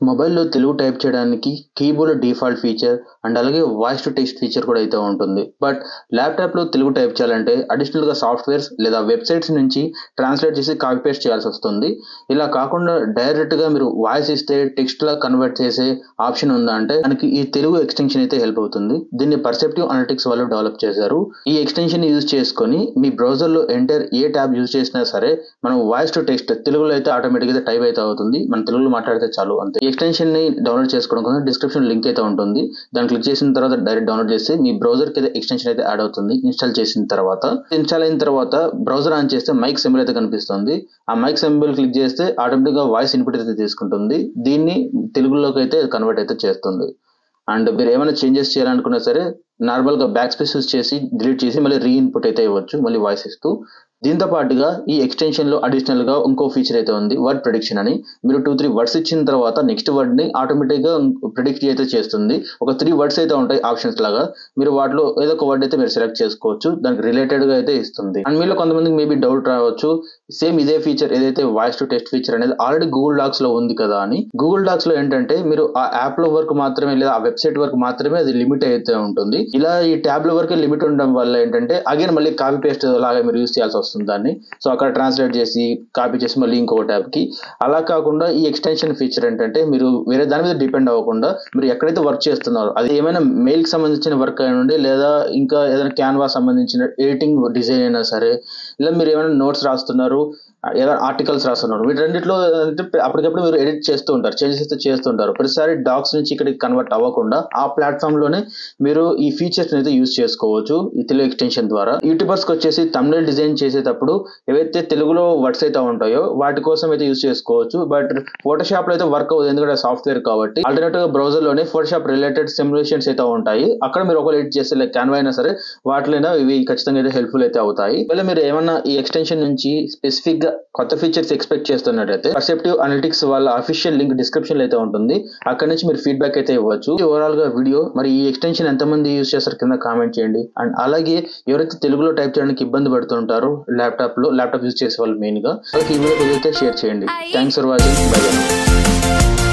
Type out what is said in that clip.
మొబైల్‌లో తెలుగు టైప్ చేయడానికి keyboard default feature and అలాగే వాయిస్ టు టెక్స్ట్ ఫీచర్ కూడా అయితే ఉంటుంది. బట్ ల్యాప్‌టాప్‌లో తెలుగు టైప్ చేయాలంటే అడిషనల్‌గా సాఫ్ట్‌వేర్స్ లేదా వెబ్‌సైట్స్ నుంచి ట్రాన్స్‌లేట్ చేసి కాపీ పేస్ట్ చేయాల్సొస్తుంది. ఇలా కాకుండా డైరెక్ట్‌గా మీరు వాయిస్ ఇస్తే టెక్స్ట్‌లా కన్వర్ట్ చేసే ఆప్షన్ ఉందా అంటే దానికి ఈ తెలుగు ఎక్స్‌టెన్షన్ అయితే హెల్ప్ అవుతుంది. దీన్ని పర్సెప్టివ్ అనలిటిక్స్ వాళ్ళు డెవలప్ చేశారు. ఈ ఎక్స్‌టెన్షన్‌ని యూజ్ చేసుకొని మీ బ్రౌజర్‌లో ఎంటర్ ఏ ట్యాబ్ యూజ్ చేసినా సరే మనం వాయిస్ టు టెక్స్ట్ తెలుగులో అయితే ఆటోమేటిక్‌గా టైప్ అయితే అవుతుంది. మనం తెలుగులో మాట్లాడితే చాలు అంతే. ఈ ఎక్స్టెన్షన్‌ని డౌన్‌లోడ్ చేసుకోవడం కోసం డిస్క్రిప్షన్ లింక్ అయితే ఉంటుంది. దాన్ని క్లిక్ చేసిన తర్వాత డైరెక్ట్ డౌన్‌లోడ్ చేస్తే మీ బ్రౌజర్‌కి అయితే ఎక్స్టెన్షన్ అయితే యాడ్ అవుతుంది. ఇన్‌స్టాల్ చేసిన తర్వాత. ఇన్‌స్టాల్ అయిన తర్వాత బ్రౌజర్ ఆన్ చేస్తే మైక్ సింబల్ అయితే కనిపిస్తుంది. ఆ మైక్ సింబల్ క్లిక్ చేస్తే ఆటోమేటిక్‌గా వాయిస్ ఇన్‌పుట్ అయితే తీసుకుంటుంది. దీన్ని తెలుగులోకి అయితే కన్వర్ట్ అయితే చేస్తుంది. అండ్ మీరు ఏమైనా చేంజెస్ చేయాలనుకున్నా సరే నార్మల్‌గా బ్యాక్ స్పేస్ యూజ్ చేసి డిలీట్ చేసి మళ్ళీ రీ ఇన్‌పుట్ అయితే ఇవ్వచ్చు. మళ్ళీ వాయిస్ ఇస్తూ. దీంతో పాటుగా ఈ ఎక్స్‌టెన్షన్‌లో అడిషనల్‌గా ఇంకో ఫీచర్ అయితే ఉంది. వర్డ్ ప్రిడిక్షన్ అని. మీరు 2, 3 వర్డ్స్ ఇచ్చిన తర్వాత నెక్స్ట్ వర్డ్‌ని ఆటోమేటిక్‌గా ప్రిడిక్ట్ అయితే చేస్తుంది. ఒక 3 వర్డ్స్ అయితే ఉంటాయి ఆప్షన్స్ లాగా. మీరు వాటిలో ఏదో ఒక వర్డ్ అయితే మీరు సెలెక్ట్ చేసుకోవచ్చు. దానికి రిలేటెడ్‌గా అయితే ఇస్తుంది. అండ్ మీలో కొంతమందికి మేబీ డౌట్ రావచ్చు. సేమ్ ఇదే ఫీచర్ ఏదైతే వాయిస్ టు టెక్స్ట్ ఫీచర్ అనేది ఆల్రెడీ గూగుల్ డాక్స్‌లో ఉంది కదా అని. గూగుల్ డాక్స్‌లో ఏంటంటే మీరు ఆ యాప్‌లో వరకు మాత్రమే లేదా ఆ వెబ్‌సైట్ వరకు మాత్రమే అది లిమిట్ అయితే ఉంటుంది. ఇలా ఈ ట్యాబ్‌ల వరకే లిమిట్ ఉండడం వల్ల ఏంటంటే అగైన్ మళ్ళీ కాపీ పేస్ట్ లాగా మీరు యూజ్ చేయాల్సి వస్తుంది దాన్ని. సో అక్కడ ట్రాన్స్లేట్ చేసి కాపీ చేసి మళ్ళీ ఇంకో ట్యాబ్‌కి. అలా కాకుండా ఈ ఎక్స్‌టెన్షన్ ఫీచర్ ఏంటంటే మీరు వేరే దాని మీద డిపెండ్ అవ్వకుండా మీరు ఎక్కడైతే వర్క్ చేస్తున్నారో అది ఏమైనా మెయిల్‌కి సంబంధించిన వర్క్ అయ్యుండి లేదా ఇంకా ఏదైనా క్యాన్వా సంబంధించిన ఎడిటింగ్ డిజైన్ అయినా సరే ఇలా మీరు ఏమైనా నోట్స్ రాస్తున్నారు ఏదైనా ఆర్టికల్స్ రాస్తున్నారు. వీటన్నిటిలో అంటే అప్పటికప్పుడు మీరు ఎడిట్ చేస్తూ ఉంటారు. చేంజెస్ అయితే చేస్తుంటారు. ప్రతిసారి డాక్స్ నుంచి ఇక్కడికి కన్వర్ట్ అవ్వకుండా ఆ ప్లాట్‌ఫామ్‌లోనే మీరు ఈ ఫీచర్స్‌ని అయితే యూజ్ చేసుకోవచ్చు. ఈ తెలుగు ఎక్స్‌టెన్షన్ ద్వారా. యూట్యూబర్స్‌కి వచ్చేసి థంబ్‌నెయిల్ డిజైన్ చేసేటప్పుడు ఏవైతే తెలుగులో వర్డ్స్ అయితే ఉంటాయో వాటి కోసం అయితే యూజ్ చేసుకోవచ్చు. బట్ ఫోటోషాప్‌లో అయితే వర్క్ అవ్వదు. ఎందుకంటే సాఫ్ట్‌వేర్ కాబట్టి. ఆల్టర్‌నేటివ్‌గా బ్రౌజర్‌లోనే ఫోటోషాప్ రిలేటెడ్ సిమ్యులేషన్స్ అయితే ఉంటాయి. అక్కడ మీరు ఒకవేళ ఎడిట్ చేస్తే లైక్ క్యాన్వా అయినా సరే వాటిలైనా ఇవి ఖచ్చితంగా అయితే హెల్ప్‌ఫుల్ అయితే అవుతాయి. ఒకవేళ మీరు ఏమన్నా ఈ ఎక్స్‌టెన్షన్ నుంచి స్పెసిఫిక్‌గా కొత్త ఫీచర్స్ ఎక్స్‌పెక్ట్ చేస్తున్నట్టయితే పర్సెప్టివ్ అనలిటిక్స్ వాళ్ళ అఫీషియల్ లింక్ డిస్క్రిప్షన్‌లో అయితే ఉంటుంది. అక్కడి నుంచి మీరు ఫీడ్‌బ్యాక్ అయితే ఇవ్వచ్చు. ఓవరాల్‌గా వీడియో మరి ఈ ఎక్స్‌టెన్షన్ ఎంతమంది యూజ్ చేస్తారు కింద కామెంట్ చేయండి. అండ్ అలాగే ఎవరైతే తెలుగులో టైప్ చేయడానికి ఇబ్బంది పడుతుంటారో ల్యాప్‌టాప్ యూజ్ చేసే వాళ్ళు మెయిన్‌గా వాళ్ళకి ఈ వీడియో కుదిరితే షేర్ చేయండి. Thanks for watching. బై.